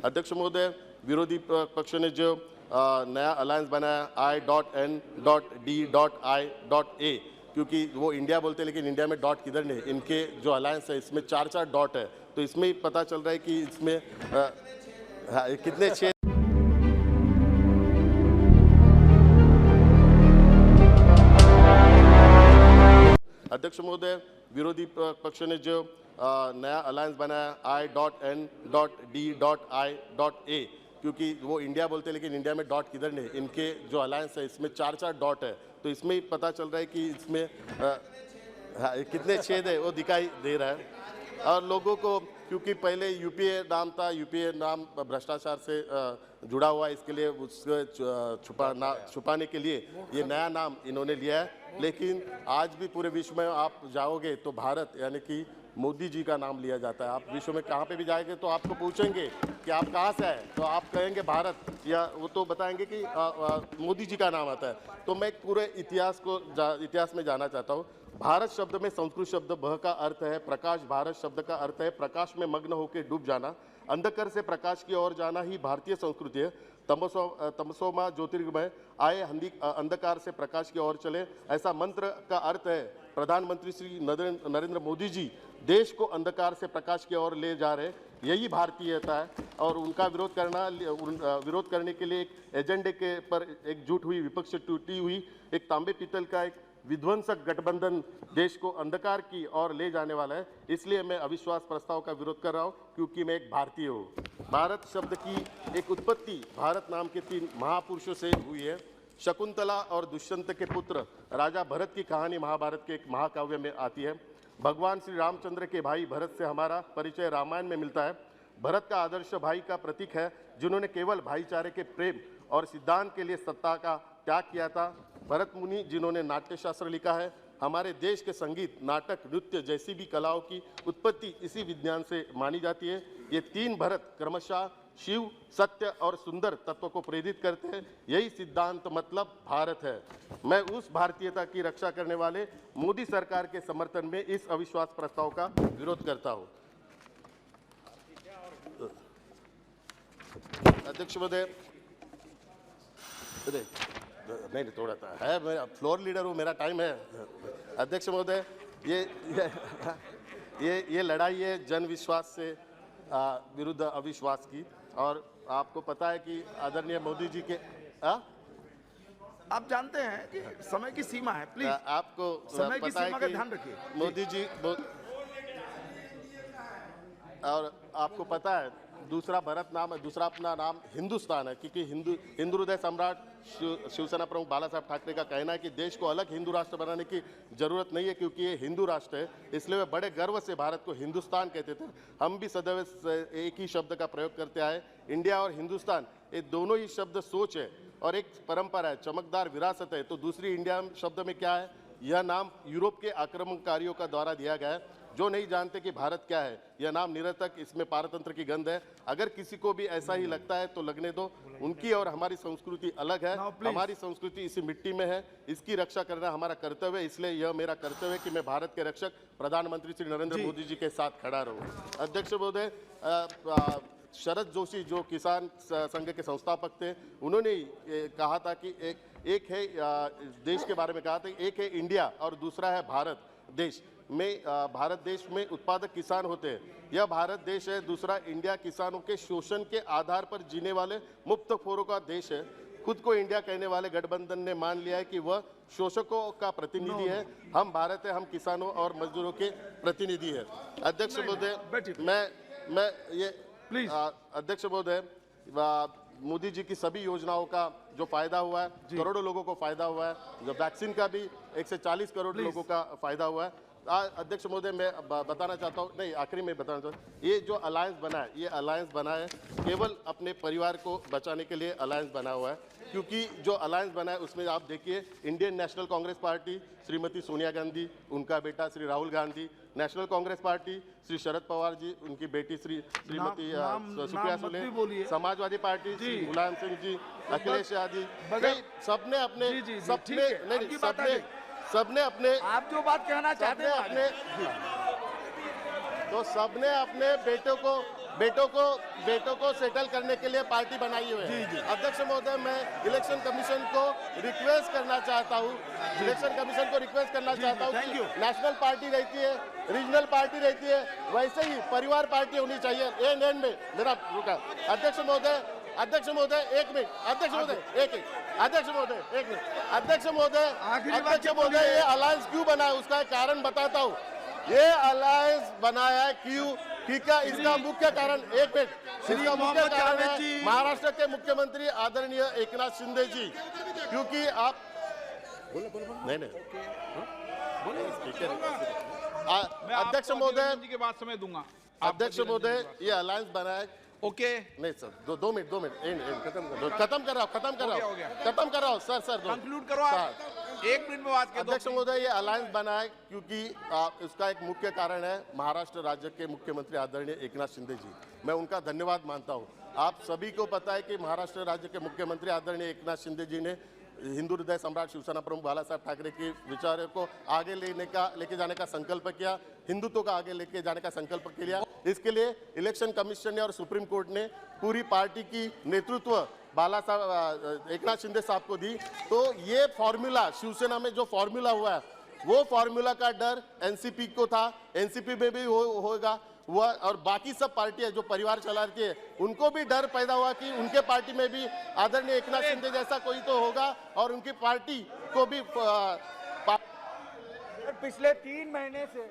अध्यक्ष महोदय, विरोधी पक्ष ने जो नया अलायंस बनाया I.N.D.I.A, क्योंकि वो इंडिया बोलते हैं लेकिन इंडिया में डॉट किधर नहीं, इनके जो अलायंस है इसमें 4 डॉट है, तो इसमें ही पता चल रहा है कि इसमें कितने छेद। अध्यक्ष महोदय, विरोधी पक्ष ने जो नया अलायंस बनाया I.N.D.I.A, क्योंकि वो इंडिया बोलते हैं लेकिन इंडिया में डॉट किधर नहीं, इनके जो अलायंस है इसमें 4 डॉट है, तो इसमें ही पता चल रहा है कि इसमें कितने छेद है वो दिखाई दे रहा है। और लोगों को, क्योंकि पहले यूपीए नाम था, यूपीए नाम भ्रष्टाचार से जुड़ा हुआ है, इसके लिए उसको छुपाने के लिए ये नया नाम इन्होंने लिया है। लेकिन आज भी पूरे विश्व में आप जाओगे तो भारत यानी कि मोदी जी का नाम लिया जाता है। आप विश्व में कहाँ पे भी जाएंगे तो आपको पूछेंगे कि आप कहाँ से आए, तो आप कहेंगे भारत, या वो तो बताएंगे कि मोदी जी का नाम आता है। तो मैं पूरे इतिहास में जाना चाहता हूँ। भारत शब्द में संस्कृत शब्द भः का अर्थ है प्रकाश, भारत शब्द का अर्थ है प्रकाश में मग्न होकर डूब जाना, अंधकार से प्रकाश की ओर जाना ही भारतीय संस्कृति है। तमसोमा ज्योतिर्गमय आए, अंधकार से प्रकाश की ओर चले, ऐसा मंत्र का अर्थ है। प्रधानमंत्री श्री नरेंद्र मोदी जी देश को अंधकार से प्रकाश की ओर ले जा रहे, यही भारतीयता है। और उनका विरोध करने के लिए एक एजेंडे के पर एकजुट हुई विपक्ष टूटी हुई एक तांबे पीतल का एक विध्वंसक गठबंधन देश को अंधकार की ओर ले जाने वाला है। इसलिए मैं अविश्वास प्रस्ताव का विरोध कर रहा हूं, क्योंकि मैं एक भारतीय हूं। भारत शब्द की एक उत्पत्ति भारत नाम के 3 महापुरुषों से हुई है। शकुंतला और दुष्यंत के पुत्र राजा भरत की कहानी महाभारत के एक महाकाव्य में आती है। भगवान श्री रामचंद्र के भाई भरत से हमारा परिचय रामायण में मिलता है। भरत का आदर्श भाई का प्रतीक है, जिन्होंने केवल भाईचारे के प्रेम और सिद्धांत के लिए सत्ता का त्याग किया था। भरत मुनि, जिन्होंने नाट्यशास्त्र लिखा है। हमारे देश के संगीत, नाटक, नृत्य जैसी भी कलाओं की उत्पत्ति इसी विज्ञान से मानी जाती है। ये 3 भरत क्रमशः शिव, सत्य और सुंदर तत्व को प्रेरित करते हैं। यही सिद्धांत मतलब भारत है। मैं उस भारतीयता की रक्षा करने वाले मोदी सरकार के समर्थन में इस अविश्वास प्रस्ताव का विरोध करता हूं। अध्यक्ष महोदय, नहीं थोड़ा सा है, मैं फ्लोर लीडर हूँ, मेरा टाइम है। अध्यक्ष महोदय, ये लड़ाई है जन विश्वास से विरुद्ध अविश्वास की, और आपको पता है कि आदरणीय मोदी जी के आप जानते हैं कि समय की सीमा है, प्लीज आपको समय की पता सीमा है का कि ध्यान रखिए। मोदी जी और आपको पता है दूसरा भरत नाम है, दूसरा अपना नाम हिंदुस्तान है, क्योंकि हिंदू हृदय सम्राट शिवसेना प्रमुख बाला साहब ठाकरे का कहना है कि देश को अलग हिंदू राष्ट्र बनाने की जरूरत नहीं है, क्योंकि ये हिंदू राष्ट्र है। इसलिए वे बड़े गर्व से भारत को हिंदुस्तान कहते थे। हम भी सदैव एक ही शब्द का प्रयोग करते आए। इंडिया और हिंदुस्तान, ये दोनों ही शब्द सोच है और एक परंपरा है, चमकदार विरासत है। तो दूसरी इंडिया शब्द में क्या है, यह नाम यूरोप के आक्रमणकारियों का द्वारा दिया गया है, जो नहीं जानते कि भारत क्या है। यह नाम निरर्थक, इसमें पारतंत्र की गंध है। अगर किसी को भी ऐसा ही लगता है तो लगने दो। उनकी और हमारी संस्कृति अलग है। हमारी संस्कृति इसी मिट्टी में है, इसकी रक्षा करना हमारा कर्तव्य है। इसलिए यह मेरा कर्तव्य है कि मैं भारत के रक्षक प्रधानमंत्री श्री नरेंद्र मोदी जी के साथ खड़ा रहूं। अध्यक्ष महोदय, शरद जोशी जो किसान संघ के संस्थापक थे, उन्होंने कहा था कि एक है देश के बारे में कहा था, एक है इंडिया और दूसरा है भारत देश में। भारत देश में उत्पादक किसान होते हैं, यह भारत देश है। दूसरा इंडिया किसानों के शोषण के आधार पर जीने वाले मुक्तखोरों का देश है। खुद को इंडिया कहने वाले गठबंधन ने मान लिया है कि वह शोषकों का प्रतिनिधि है। हम भारत है, हम किसानों और मजदूरों के प्रतिनिधि है। अध्यक्ष महोदय, मैं ये प्लीज अध्यक्ष महोदय, मोदी जी की सभी योजनाओं का जो फायदा हुआ है, करोड़ों लोगों को फायदा हुआ है। जो वैक्सीन का भी 140 करोड़ लोगों का फायदा हुआ है। अध्यक्ष महोदय, मैं बताना चाहता हूँ, नहीं आखिरी में बताना चाहता हूँ, ये जो अलायंस बना है, ये अलायंस बना है केवल अपने परिवार को बचाने के लिए अलायंस बना हुआ है। क्योंकि जो अलायंस बना है उसमें आप देखिए, Indian national Congress party Shrimati Sonia Gandhi, उनका बेटा श्री राहुल गांधी, नेशनल कांग्रेस पार्टी श्री शरद पवार जी, उनकी बेटी श्रीमती सुप्रिया सुले, समाजवादी पार्टी श्री मुलायम सिंह जी, अखिलेश यादव, सबने अपने आप जो बात कहना चाहते हैं तो सबने अपने बेटों को बेटों को सेटल करने के लिए पार्टी बनाई हुई है। अध्यक्ष महोदय, मैं इलेक्शन कमीशन को रिक्वेस्ट करना चाहता हूँ thank you. कि नेशनल पार्टी रहती है, रीजनल पार्टी रहती है, वैसे ही परिवार पार्टी होनी चाहिए। एंड में मेरा रुका अध्यक्ष महोदय एक मिनट, अध्यक्ष महोदय ये अलायंस क्यों बना है उसका एक कारण बताता हूँ। ये अलायंस बनाया है क्यों? इसका मुख्य कारण एक मिनट, इसका मुख्य कारण है महाराष्ट्र के मुख्यमंत्री आदरणीय एकनाथ शिंदे जी, क्योंकि आप नहीं अध्यक्ष महोदय जी के बाद समय दूंगा। अध्यक्ष महोदय ये अलायंस बना है। ओके, नहीं सर, दो मिनट खत्म कर रहा हूँ सर कंक्लूड करो आप। 1 मिनट में बात कर दो। अध्यक्ष महोदय ये अलायंस बना है क्योंकि इसका एक मुख्य कारण है महाराष्ट्र राज्य के मुख्यमंत्री आदरणीय एकनाथ शिंदे जी। मैं उनका धन्यवाद मानता हूँ। आप सभी को पता है कि महाराष्ट्र राज्य के मुख्यमंत्री आदरणीय एकनाथ शिंदे जी ने हिंदू हृदय सम्राट शिवसेना प्रमुख बाला साहब ठाकरे के विचारों को आगे लेके जाने का संकल्प किया, हिंदुत्व का आगे लेके जाने का संकल्प किया। इसके लिए इलेक्शन कमीशन ने और सुप्रीम कोर्ट ने पूरी पार्टी की नेतृत्व बाला साहब एकनाथ शिंदे साहब को दी। तो ये फॉर्मूला शिवसेना में जो फॉर्मूला हुआ है वो फॉर्मूला का डर एनसीपी को था, एनसीपी में भी होगा हुआ, और बाकी सब पार्टियां जो परिवार चला रही है उनको भी डर पैदा हुआ कि उनके पार्टी में भी आदरणीय एकनाथ शिंदे जैसा कोई तो होगा और उनकी पार्टी को भी पिछले 3 महीने से